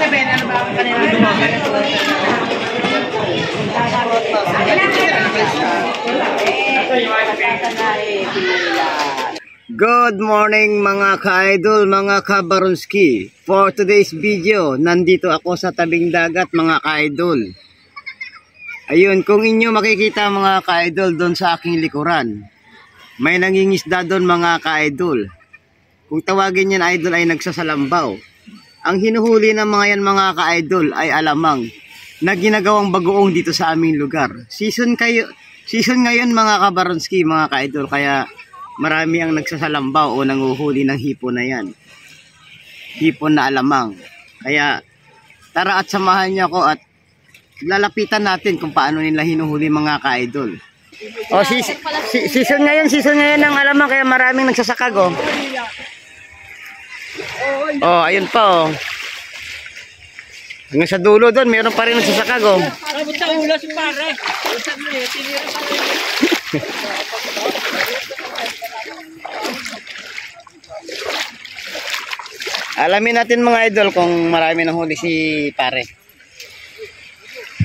Sabihin, ano ba ang kanila dumaga na Good morning mga ka-idol, mga ka-Baronski. For today's video, nandito ako sa tabing dagat mga ka-idol. Ayun, kung inyo makikita mga ka-idol doon sa aking likuran, may nangingisda doon mga ka-idol. Kung tawagin yan idol ay nagsasalambaw. Ang hinuhuli ng mga yan mga ka-idol ay alamang na ginagawang bagoong dito sa aming lugar. Season ngayon mga ka-Baronski, mga ka-idol, kaya marami ang nagsasalambaw o nanguhuli ng hipon na yan. Hipon na alamang. Kaya tara at samahan niyo ako at lalapitan natin kung paano nila hinuhuli mga ka-idol. O season ngayon ng alamang kaya maraming nagsasakag oh. Oh, ayun pa oh. Hanggang sa dulo doon, mayroon pa rin nagsasakag oh. Abot sa ulo si pare. Tinira pa rin. Alamin natin mga idol kung marami nang huli si pare.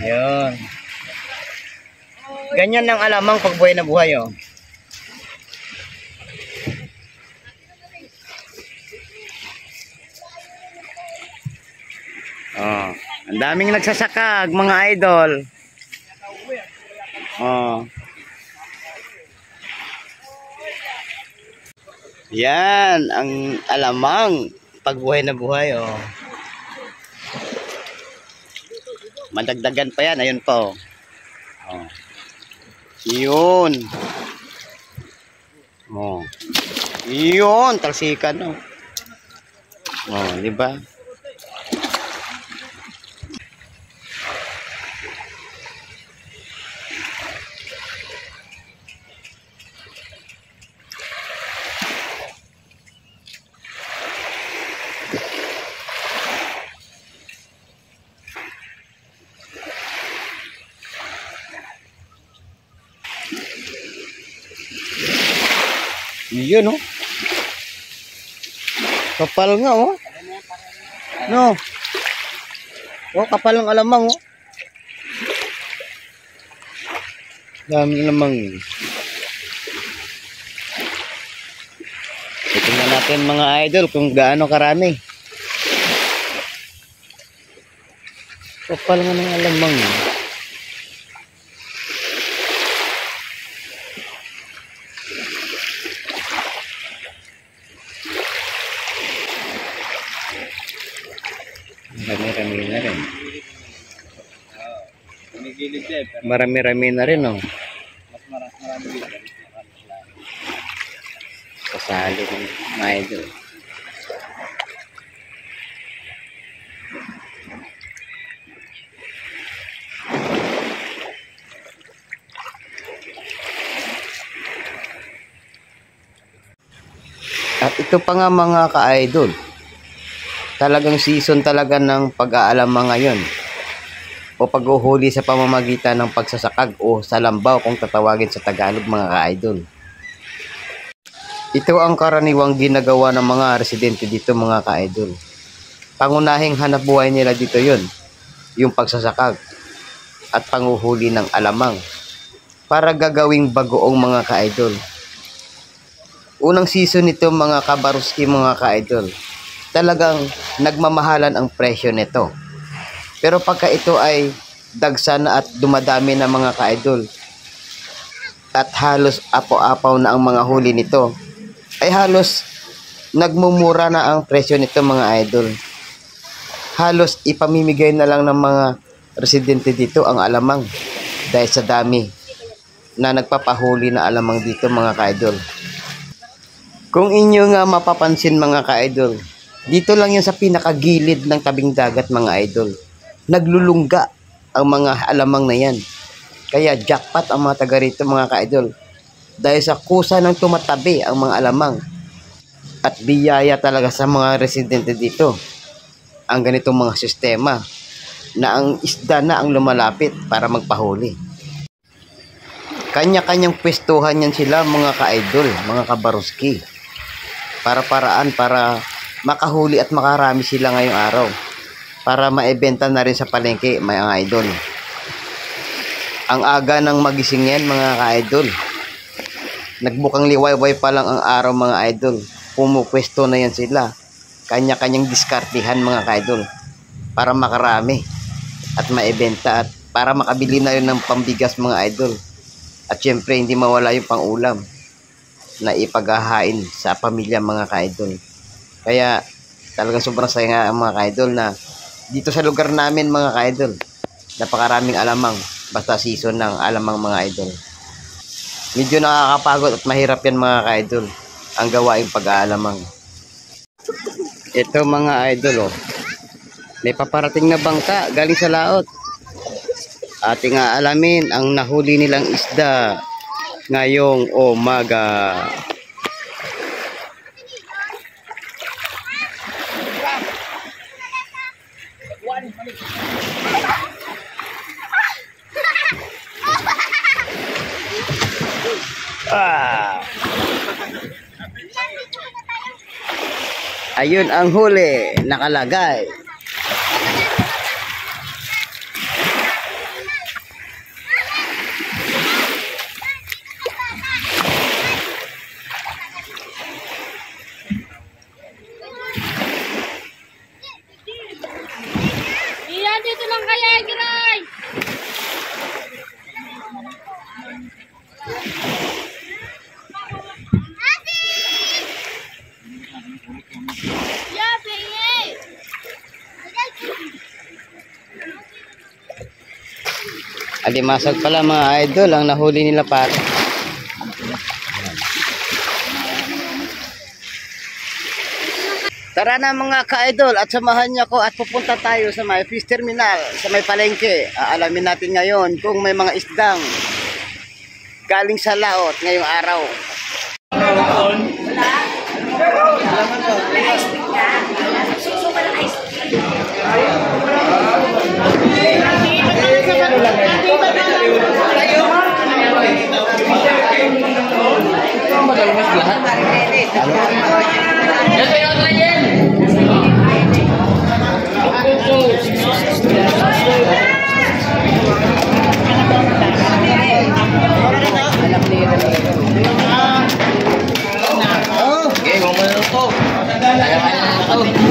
Ayun. Ganyan ng alamang pag buhay na buhay oh. Oh, ang daming nagsasakag mga idol. Oh. Yan ang alamang pagbuhay na buhay oh. Madagdagan pa yan, ayun pa oh. Oh. Yun. Oh. Yun, talsikan oh. Oh, di ba? Yun oh. Kapal nga oh. No. Oh, kapal ng alamang oh. Dami alamang. Tingnan natin mga idol kung gaano karami. Kapal nga ng alamang. Marami-rami na rin. Marami-rami na rin, oh. Mas marami dito. Kasali ng mga idol. At ito pa nga mga ka-idol. Talagang season talaga ng pag-aalamang ngayon o pag-uhuli sa pamamagitan ng pagsasakag o salambaw kung tatawagin sa Tagalog mga ka-idol. Ito ang karaniwang ginagawa ng mga residente dito mga ka-idol. Pangunahing hanap buhay nila dito yun, yung pagsasakag at panguhuli ng alamang para gagawing bagoong mga ka-idol. Unang season nito mga ka-Baronski mga ka-idol. Talagang nagmamahalan ang presyo nito. Pero pagka ito ay dagsa na at dumadami na mga ka-idol at halos apaw-apaw na ang mga huli nito, ay halos nagmumura na ang presyo nito mga idol. Halos ipamimigay na lang ng mga residente dito ang alamang dahil sa dami na nagpapahuli na alamang dito mga ka-idol. Kung inyo nga mapapansin mga ka-idol, dito lang yan sa pinakagilid ng tabing dagat mga idol. Naglulungga ang mga alamang na yan. Kaya jackpot ang mga taga rito mga ka-idol. Dahil sa kusa ng tumatabi ang mga alamang. At biyaya talaga sa mga residente dito. Ang ganitong mga sistema na ang isda na ang lumalapit para magpahuli. Kanya-kanyang pwestuhan yan sila mga ka-idol, mga ka-Baronski. Para makahuli at makarami sila ngayong araw para maibenta na rin sa palengke, mga idol. Ang aga ng magising yan, mga ka-idol. Nagbukang liwayway pa lang ang araw, mga idol. Pumupwesto na yan sila. Kanya-kanyang diskartihan, mga ka-idol, para makarami at maibenta at para makabili na rin ng pambigas, mga idol. At syempre hindi mawala yung pangulam na ipaghahain sa pamilya, mga ka-idol. Kaya talagang sobrang saya nga, mga ka-idol, na dito sa lugar namin, mga ka-idol, napakaraming alamang basta season ng alamang, mga idol. Medyo nakakapagod at mahirap yan, mga ka-idol, ang gawaing pag-aalamang. Ito, mga idol, oh, may paparating na bangka galing sa laot. Ating aalamin ang nahuli nilang isda ngayong umaga. Ayun ang huli, nakalagay. Iyan, dito lang kaya, Giray! Alimasag pala, mga idol, ang nahuli nila pare. Tara na, mga ka-idol, at samahan niyo ko at pupunta tayo sa may fish terminal, sa may palengke. Aalamin natin ngayon kung may mga isdang galing sa laot ngayong araw.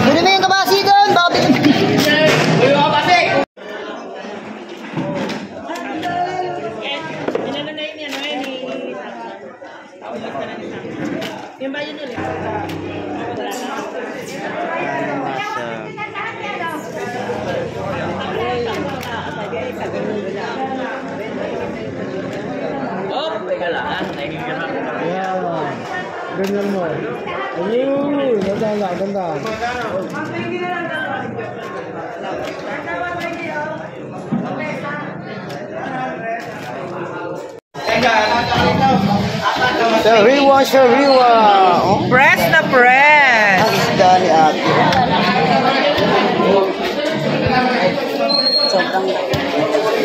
Muli mo yung kabasi doon, baka Yung ba yun ulit? Oh, teka lang. Nakikiramap. Ganyan mo. Ayun, ganda, ganda. Sariwa, sariwa. Oh, Press na press. ang isda ni ate.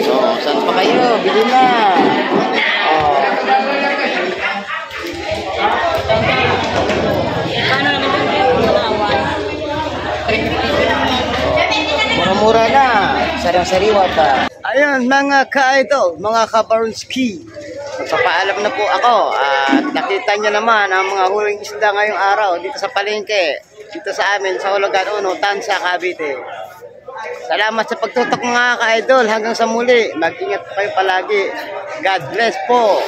So, saan pa kayo? Bili na. Oh. Mura-mura na. Sarang-sariwa pa. Ayun, mga ka-idol, mga ka-Baronski. Magpapaalam na po ako at nakita nyo naman ang mga huling isda ngayong araw dito sa palengke, dito sa amin sa Hulagan 1, Tansa, Cavite. Salamat sa pagtutok, mga ka-idol. Hanggang sa muli, mag-ingat po kayo palagi. God bless po.